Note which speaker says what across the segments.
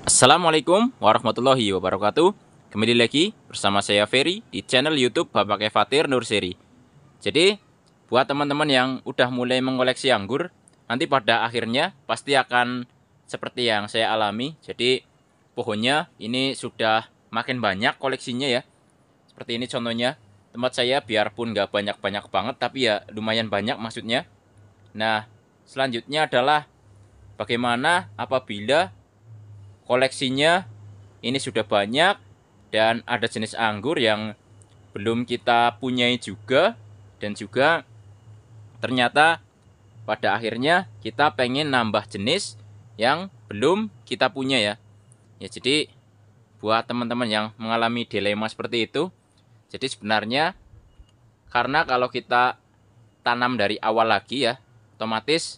Speaker 1: Assalamualaikum warahmatullahi wabarakatuh. Kembali lagi bersama saya Ferry di channel YouTube Bapak Evatir Nurseri. Jadi, buat teman-teman yang udah mulai mengoleksi anggur, nanti pada akhirnya pasti akan seperti yang saya alami. Jadi, pohonnya ini sudah makin banyak koleksinya ya. Seperti ini contohnya. Tempat saya biarpun nggak banyak-banyak banget, tapi ya lumayan banyak maksudnya. Nah, selanjutnya adalah bagaimana apabila koleksinya ini sudah banyak dan ada jenis anggur yang belum kita punyai juga, dan juga ternyata pada akhirnya kita pengen nambah jenis yang belum kita punya ya. Ya, jadi buat teman-teman yang mengalami dilema seperti itu, jadi sebenarnya karena kalau kita tanam dari awal lagi ya, otomatis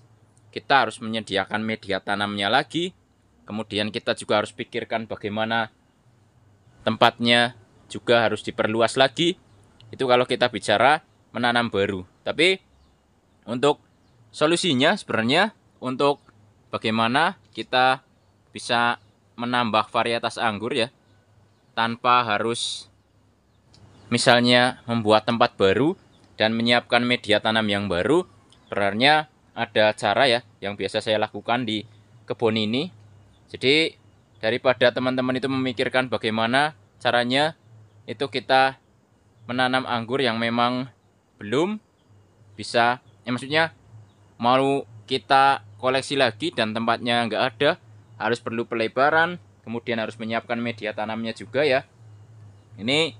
Speaker 1: kita harus menyediakan media tanamnya lagi. Kemudian kita juga harus pikirkan bagaimana tempatnya juga harus diperluas lagi. Itu kalau kita bicara menanam baru. Tapi untuk solusinya sebenarnya untuk bagaimana kita bisa menambah varietas anggur ya, tanpa harus misalnya membuat tempat baru dan menyiapkan media tanam yang baru. Sebenarnya ada cara ya yang biasa saya lakukan di kebun ini. Jadi daripada teman-teman itu memikirkan bagaimana caranya itu kita menanam anggur yang memang belum bisa, maksudnya mau kita koleksi lagi dan tempatnya nggak ada, harus perlu pelebaran, kemudian harus menyiapkan media tanamnya juga ya. Ini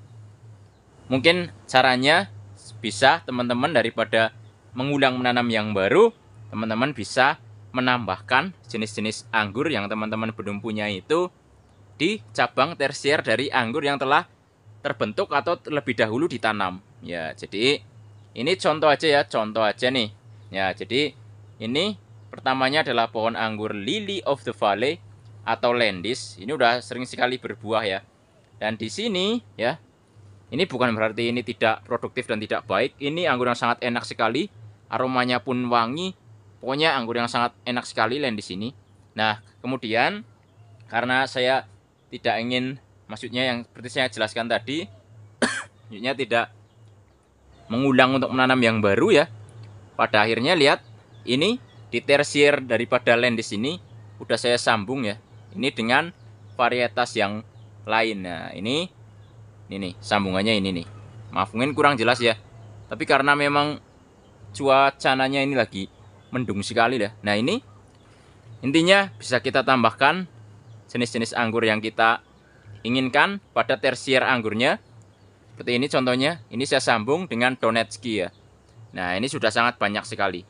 Speaker 1: mungkin caranya bisa teman-teman daripada mengulang menanam yang baru, teman-teman bisa menambahkan jenis-jenis anggur yang teman-teman belum punya itu di cabang tersier dari anggur yang telah terbentuk atau terlebih dahulu ditanam. Ya, jadi ini contoh aja ya, contoh aja nih. Ya, jadi ini pertamanya adalah pohon anggur Lily of the Valley atau Landis. Ini udah sering sekali berbuah ya. Dan di sini ya, ini bukan berarti ini tidak produktif dan tidak baik. Ini anggur yang sangat enak sekali, aromanya pun wangi. Pokoknya anggur yang sangat enak sekali Landis ini. Nah, kemudian karena saya tidak ingin, maksudnya yang seperti saya jelaskan tadi, maksudnya tidak mengulang untuk menanam yang baru ya. Pada akhirnya lihat, ini di tersier daripada Landis ini udah saya sambung ya. Ini dengan varietas yang lain. Nah, ini nih sambungannya ini nih. Maaf mungkin kurang jelas ya. Tapi karena memang cuacanya ini lagi mendung sekali ya. Nah, ini intinya bisa kita tambahkan jenis-jenis anggur yang kita inginkan pada tersier anggurnya. Seperti ini contohnya. Ini saya sambung dengan Donetsky ya. Nah, ini sudah sangat banyak sekali.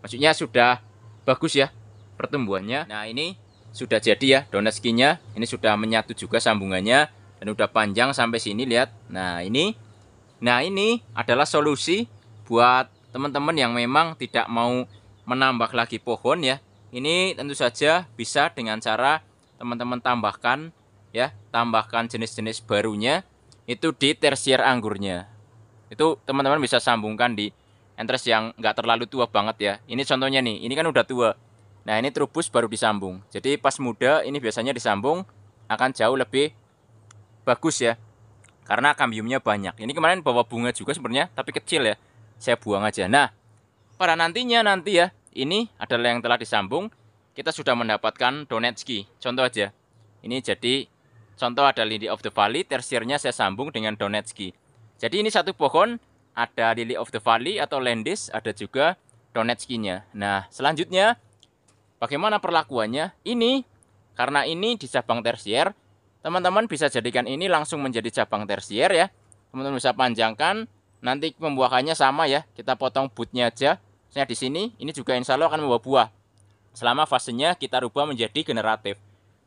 Speaker 1: Maksudnya sudah bagus ya pertumbuhannya. Nah, ini sudah jadi ya Donetsky-nya. Ini sudah menyatu juga sambungannya dan udah panjang sampai sini lihat. Nah, ini adalah solusi buat teman-teman yang memang tidak mau menambah lagi pohon ya. Ini tentu saja bisa dengan cara teman-teman tambahkan ya, tambahkan jenis-jenis barunya itu di tersier anggurnya. Itu teman-teman bisa sambungkan di entres yang nggak terlalu tua banget ya. Ini contohnya nih, ini kan udah tua. Nah, ini trubus baru disambung. Jadi pas muda ini biasanya disambung akan jauh lebih bagus ya, karena kambiumnya banyak. Ini kemarin bawa bunga juga sebenarnya, tapi kecil ya, saya buang aja. Nah, pada nantinya ya, ini adalah yang telah disambung. Kita sudah mendapatkan Donetsky. Contoh aja, ini jadi contoh ada Lily of the Valley, tersiernya saya sambung dengan Donetsky. Jadi ini satu pohon, ada Lily of the Valley atau Landis, ada juga Donetsky-nya. Nah, selanjutnya bagaimana perlakuannya? Ini karena ini di cabang tersier, teman-teman bisa jadikan ini langsung menjadi cabang tersier ya. Teman-teman bisa panjangkan, nanti pembuahannya sama ya. Kita potong bootnya aja. Misalnya di sini, ini juga insya Allah akan membawa buah. Selama fasenya kita rubah menjadi generatif.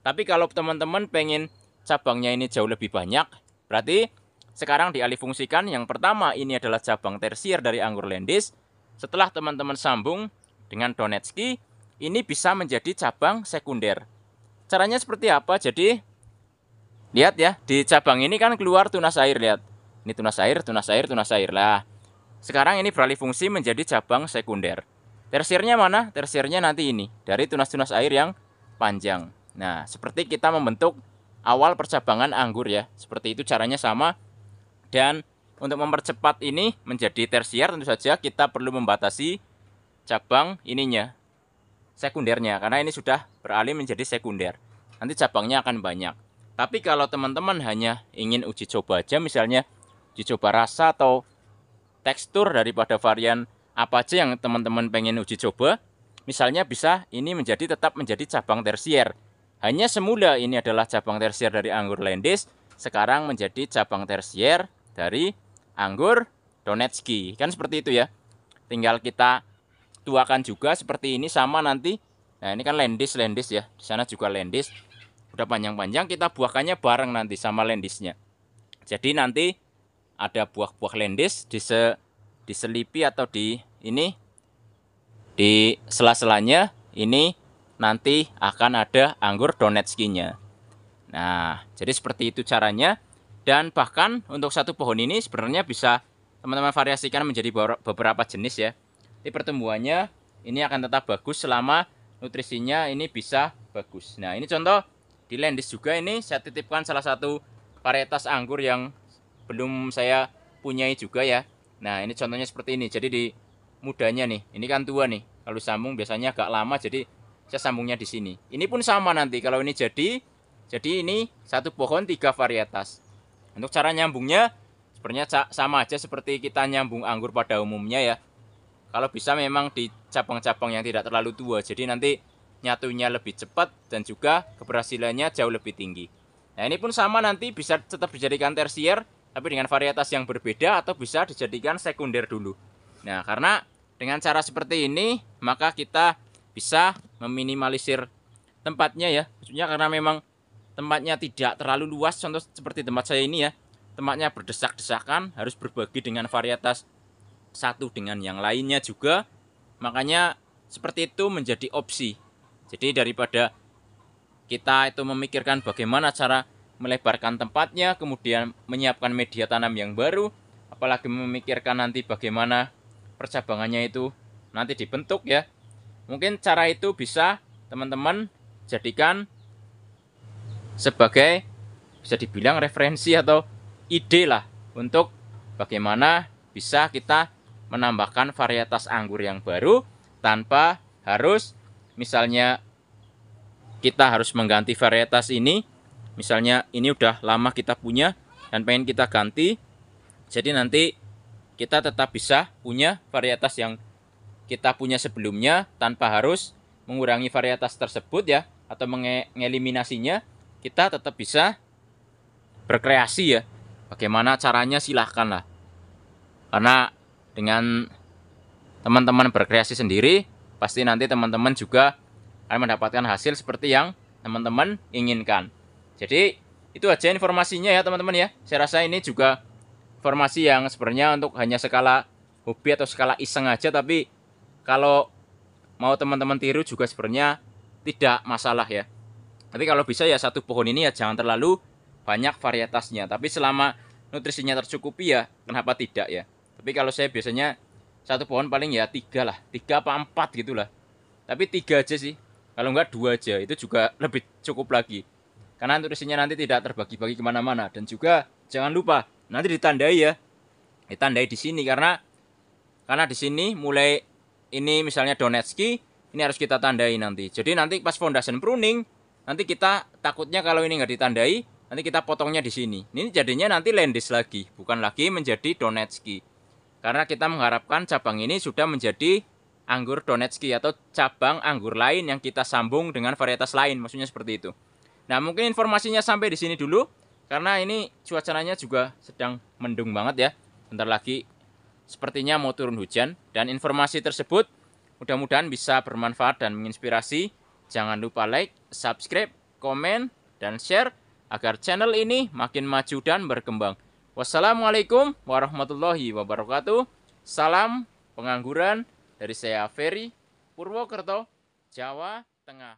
Speaker 1: Tapi kalau teman-teman pengen cabangnya ini jauh lebih banyak, berarti sekarang dialihfungsikan. Yang pertama ini adalah cabang tersier dari anggur Landis. Setelah teman-teman sambung dengan Donetsky, ini bisa menjadi cabang sekunder. Caranya seperti apa? Jadi lihat ya, di cabang ini kan keluar tunas air, lihat. Ini tunas air, tunas air, tunas air lah. Sekarang ini beralih fungsi menjadi cabang sekunder. Tersiernya mana? Tersiernya nanti ini, dari tunas-tunas air yang panjang. Nah, seperti kita membentuk awal percabangan anggur ya. Seperti itu caranya sama. Dan untuk mempercepat ini menjadi tersier tentu saja kita perlu membatasi cabang ininya, sekundernya. Karena ini sudah beralih menjadi sekunder. Nanti cabangnya akan banyak. Tapi kalau teman-teman hanya ingin uji coba aja, misalnya uji coba rasa atau tekstur daripada varian apa aja yang teman-teman pengen uji coba, misalnya bisa ini tetap menjadi cabang tersier. Hanya semula ini adalah cabang tersier dari anggur Landis, sekarang menjadi cabang tersier dari anggur Donetsky. Kan seperti itu ya. Tinggal kita tuakan juga seperti ini sama nanti. Nah, ini kan Landis ya. Di sana juga Landis. Udah panjang-panjang kita buahkannya bareng nanti sama Landisnya. Jadi nanti ada buah-buah Landis diselipi atau di sela-selanya ini nanti akan ada anggur Donetsky-nya. Nah, jadi seperti itu caranya. Dan bahkan untuk satu pohon ini sebenarnya bisa teman-teman variasikan menjadi beberapa jenis ya. Jadi pertumbuhannya ini akan tetap bagus selama nutrisinya ini bisa bagus. Nah, ini contoh di Landis juga, ini saya titipkan salah satu varietas anggur yang belum saya punyai juga ya. Nah, ini contohnya seperti ini. Jadi di mudanya nih, ini kan tua nih. Kalau sambung biasanya agak lama, jadi saya sambungnya di sini. Ini pun sama nanti kalau ini jadi ini satu pohon 3 varietas. Untuk cara nyambungnya sebenarnya sama aja seperti kita nyambung anggur pada umumnya ya. Kalau bisa memang di cabang-cabang yang tidak terlalu tua, jadi nanti nyatunya lebih cepat dan juga keberhasilannya jauh lebih tinggi. Nah, ini pun sama nanti bisa tetap dijadikan tersier tapi dengan varietas yang berbeda, atau bisa dijadikan sekunder dulu. Nah, karena dengan cara seperti ini maka kita bisa meminimalisir tempatnya ya. Maksudnya karena memang tempatnya tidak terlalu luas, contoh seperti tempat saya ini ya, tempatnya berdesak-desakan, harus berbagi dengan varietas satu dengan yang lainnya juga, makanya seperti itu menjadi opsi. Jadi daripada kita itu memikirkan bagaimana cara melebarkan tempatnya, kemudian menyiapkan media tanam yang baru, apalagi memikirkan nanti bagaimana percabangannya itu nanti dibentuk ya, mungkin cara itu bisa teman-teman jadikan sebagai bisa dibilang referensi atau ide lah untuk bagaimana bisa kita menambahkan varietas anggur yang baru tanpa harus misalnya kita harus mengganti varietas ini. Misalnya ini udah lama kita punya dan pengen kita ganti, jadi nanti kita tetap bisa punya varietas yang kita punya sebelumnya tanpa harus mengurangi varietas tersebut ya, atau mengeliminasinya. Kita tetap bisa berkreasi ya. Bagaimana caranya silahkan lah. Karena dengan teman-teman berkreasi sendiri, pasti nanti teman-teman juga akan mendapatkan hasil seperti yang teman-teman inginkan. Jadi itu aja informasinya ya teman-teman ya. Saya rasa ini juga informasi yang sebenarnya untuk hanya skala hobi atau skala iseng aja, tapi kalau mau teman-teman tiru juga sebenarnya tidak masalah ya. Tapi kalau bisa ya satu pohon ini ya jangan terlalu banyak varietasnya. Tapi selama nutrisinya tercukupi ya kenapa tidak ya. Tapi kalau saya biasanya satu pohon paling ya 3 lah. 3 apa 4 gitu lah. Tapi 3 aja sih. Kalau enggak 2 aja. Itu juga lebih cukup lagi. Karena nutrisinya nanti tidak terbagi-bagi kemana-mana. Dan juga jangan lupa nanti ditandai ya. Ditandai di sini karena di sini mulai ini misalnya Donetsky, ini harus kita tandai nanti. Jadi nanti pas foundation pruning, nanti kita takutnya kalau ini nggak ditandai, nanti kita potongnya di sini. Ini jadinya nanti Landis lagi, bukan lagi menjadi Donetsky. Karena kita mengharapkan cabang ini sudah menjadi anggur Donetsky atau cabang anggur lain yang kita sambung dengan varietas lain, maksudnya seperti itu. Nah, mungkin informasinya sampai di sini dulu, karena ini cuacanya juga sedang mendung banget ya. Bentar lagi sepertinya mau turun hujan, dan informasi tersebut mudah-mudahan bisa bermanfaat dan menginspirasi. Jangan lupa like, subscribe, komen, dan share agar channel ini makin maju dan berkembang. Wassalamualaikum warahmatullahi wabarakatuh. Salam pengangguran dari saya Ferry, Purwokerto, Jawa Tengah.